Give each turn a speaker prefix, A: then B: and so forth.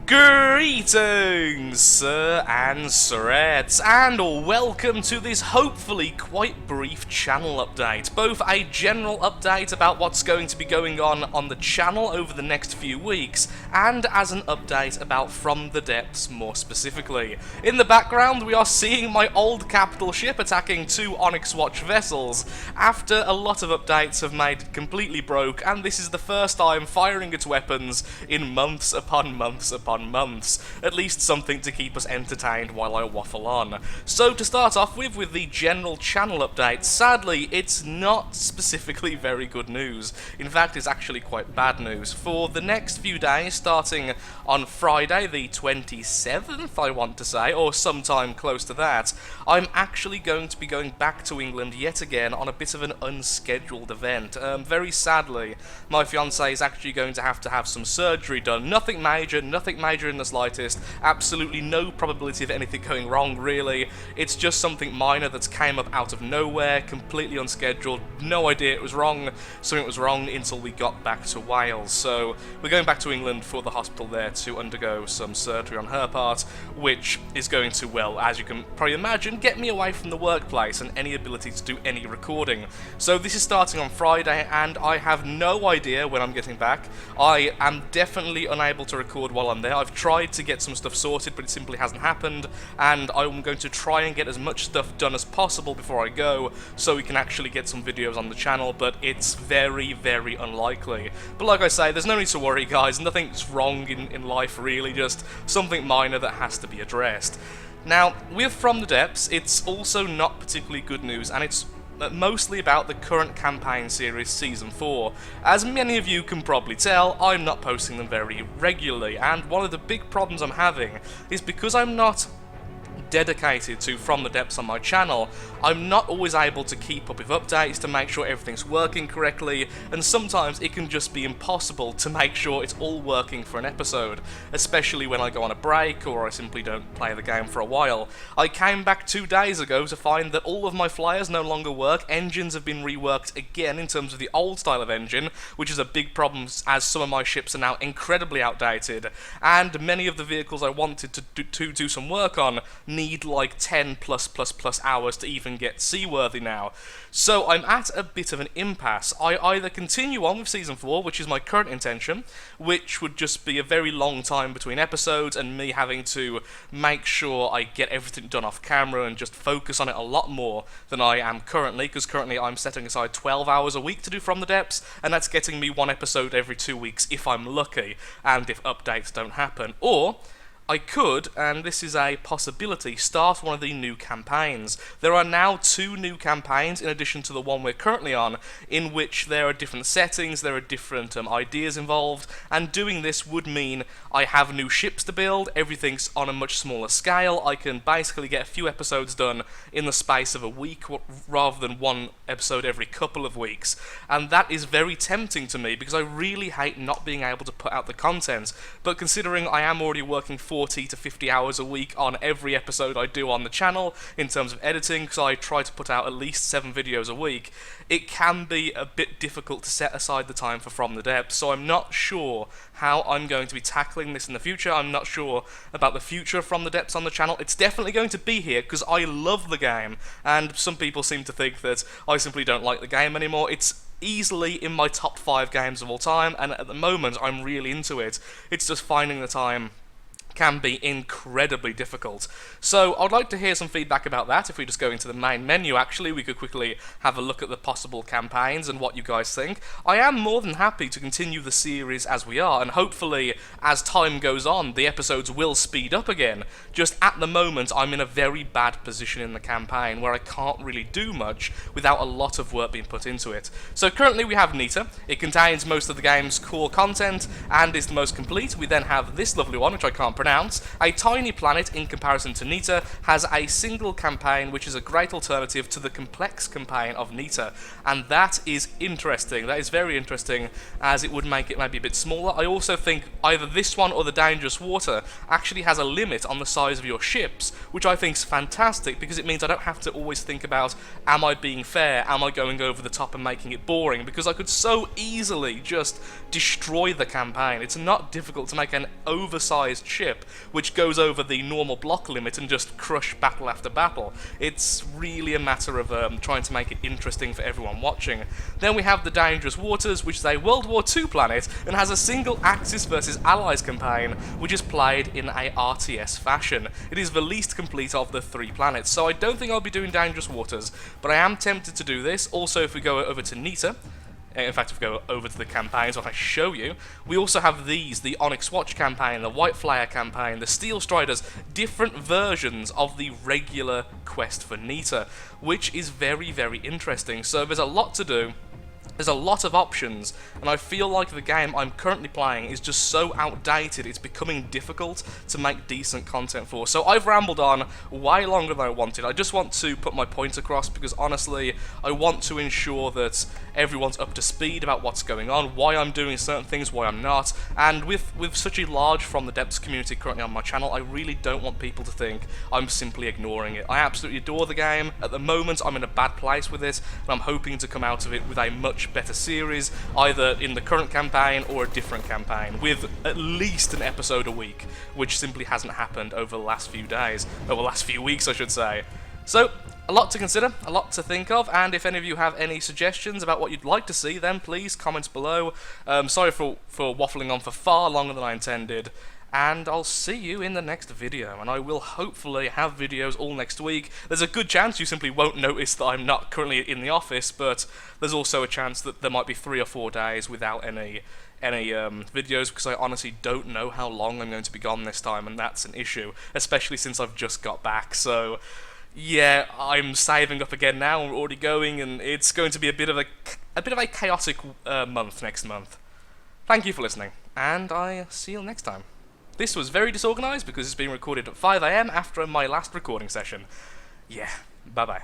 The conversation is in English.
A: Greetings, sir and sirettes, and welcome to this hopefully quite brief channel update. Both a general update about what's going to be going on the channel over the next few weeks, and as an update about From the Depths more specifically. In the background, we are seeing my old capital ship attacking two Onyx Watch vessels, after a lot of updates have made it completely broke, and this is the first time firing its weapons in months upon months upon months. At least something to keep us entertained while I waffle on. So to start off with the general channel update, sadly it's not specifically very good news. In fact, it's actually quite bad news. For the next few days, starting on Friday the 27th, I want to say, or sometime close to that, I'm actually going to be going back to England yet again on a bit of an unscheduled event. Very sadly, my fiancée is actually going to have some surgery done. Nothing major in the slightest, absolutely no probability of anything going wrong really. It's just something minor that's came up out of nowhere, completely unscheduled, no idea it was wrong, something was wrong until we got back to Wales. So we're going back to England for the hospital there to undergo some surgery on her part, which is going to, well, as you can probably imagine, get me away from the workplace and any ability to do any recording. So this is starting on Friday, and I have no idea when I'm getting back. I am definitely unable to record while I'm there. I've tried to get some stuff sorted, but it simply hasn't happened, and I'm going to try and get as much stuff done as possible before I go, so we can actually get some videos on the channel, but it's very, very unlikely. But like I say, there's no need to worry, guys. Nothing's wrong in life, really, just something minor that has to be addressed. Now, with From the Depths, it's also not particularly good news, and it's mostly about the current campaign series Season 4. As many of you can probably tell, I'm not posting them very regularly, and one of the big problems I'm having is because I'm not dedicated to From the Depths on my channel, I'm not always able to keep up with updates to make sure everything's working correctly, and sometimes it can just be impossible to make sure it's all working for an episode, especially when I go on a break or I simply don't play the game for a while. I came back 2 days ago to find that all of my flyers no longer work. Engines have been reworked again in terms of the old style of engine, which is a big problem as some of my ships are now incredibly outdated, and many of the vehicles I wanted to do some work on need like 10 plus hours to even get seaworthy now. So I'm at a bit of an impasse. I either continue on with Season 4, which is my current intention, which would just be a very long time between episodes and me having to make sure I get everything done off camera and just focus on it a lot more than I am currently, because currently I'm setting aside 12 hours a week to do From the Depths, and that's getting me one episode every 2 weeks if I'm lucky, and if updates don't happen. Or I could, and this is a possibility, start one of the new campaigns. There are now 2 new campaigns in addition to the one we're currently on, in which there are different settings, there are different ideas involved, and doing this would mean I have new ships to build, everything's on a much smaller scale, I can basically get a few episodes done in the space of a week rather than one episode every couple of weeks, and that is very tempting to me because I really hate not being able to put out the content, but considering I am already working 40 to 50 hours a week on every episode I do on the channel in terms of editing, because I try to put out at least 7 videos a week, it can be a bit difficult to set aside the time for From the Depths, so I'm not sure how I'm going to be tackling this in the future. I'm not sure about the future of From the Depths on the channel. It's definitely going to be here because I love the game, and some people seem to think that I simply don't like the game anymore. It's easily in my top 5 games of all time, and at the moment I'm really into it. It's just finding the time can be incredibly difficult. So I'd like to hear some feedback about that. If we just go into the main menu, actually, we could quickly have a look at the possible campaigns and what you guys think. I am more than happy to continue the series as we are, and hopefully, as time goes on, the episodes will speed up again. Just at the moment, I'm in a very bad position in the campaign, where I can't really do much without a lot of work being put into it. So currently we have Nita. It contains most of the game's core content, and is the most complete. We then have this lovely one, which I can't pronounce, a tiny planet in comparison to Nita has a single campaign, which is a great alternative to the complex campaign of Nita, and that is interesting. That is very interesting, as it would make it maybe a bit smaller. I also think either this one or the Dangerous Water actually has a limit on the size of your ships, which I think is fantastic, because it means I don't have to always think about, am I being fair, am I going over the top and making it boring, because I could so easily just destroy the campaign. It's not difficult to make an oversized ship which goes over the normal block limit and just crush battle after battle. It's really a matter of trying to make it interesting for everyone watching. Then we have the Dangerous Waters, which is a World War II planet and has a single Axis versus Allies campaign, which is played in a RTS fashion. It is the least complete of the 3 planets, so I don't think I'll be doing Dangerous Waters, but I am tempted to do this. Also, if we go over to Nita, in fact, if we go over to the campaigns, if I show you, we also have these, the Onyx Watch campaign, the White Flyer campaign, the Steel Striders, different versions of the regular quest for Nita, which is very, very interesting. So there's a lot to do. There's a lot of options, and I feel like the game I'm currently playing is just so outdated, it's becoming difficult to make decent content for. So I've rambled on way longer than I wanted. I just want to put my point across, because honestly, I want to ensure that everyone's up to speed about what's going on, why I'm doing certain things, why I'm not, and with such a large From the Depths community currently on my channel, I really don't want people to think I'm simply ignoring it. I absolutely adore the game. At the moment, I'm in a bad place with it, and I'm hoping to come out of it with a much better series, either in the current campaign or a different campaign, with at least an episode a week, which simply hasn't happened over the last few days, over the last few weeks I should say. So, a lot to consider, a lot to think of, and if any of you have any suggestions about what you'd like to see, then please comment below. Sorry for waffling on for far longer than I intended, and I'll see you in the next video, and I will hopefully have videos all next week. There's a good chance you simply won't notice that I'm not currently in the office, but there's also a chance that there might be 3 or 4 days without any videos, because I honestly don't know how long I'm going to be gone this time, and that's an issue, especially since I've just got back. So yeah, I'm saving up again now, we're already going, and it's going to be a bit of a chaotic month next month. Thank you for listening, and I see you next time. This was very disorganised because it's being recorded at 5 AM after my last recording session. Yeah, bye bye.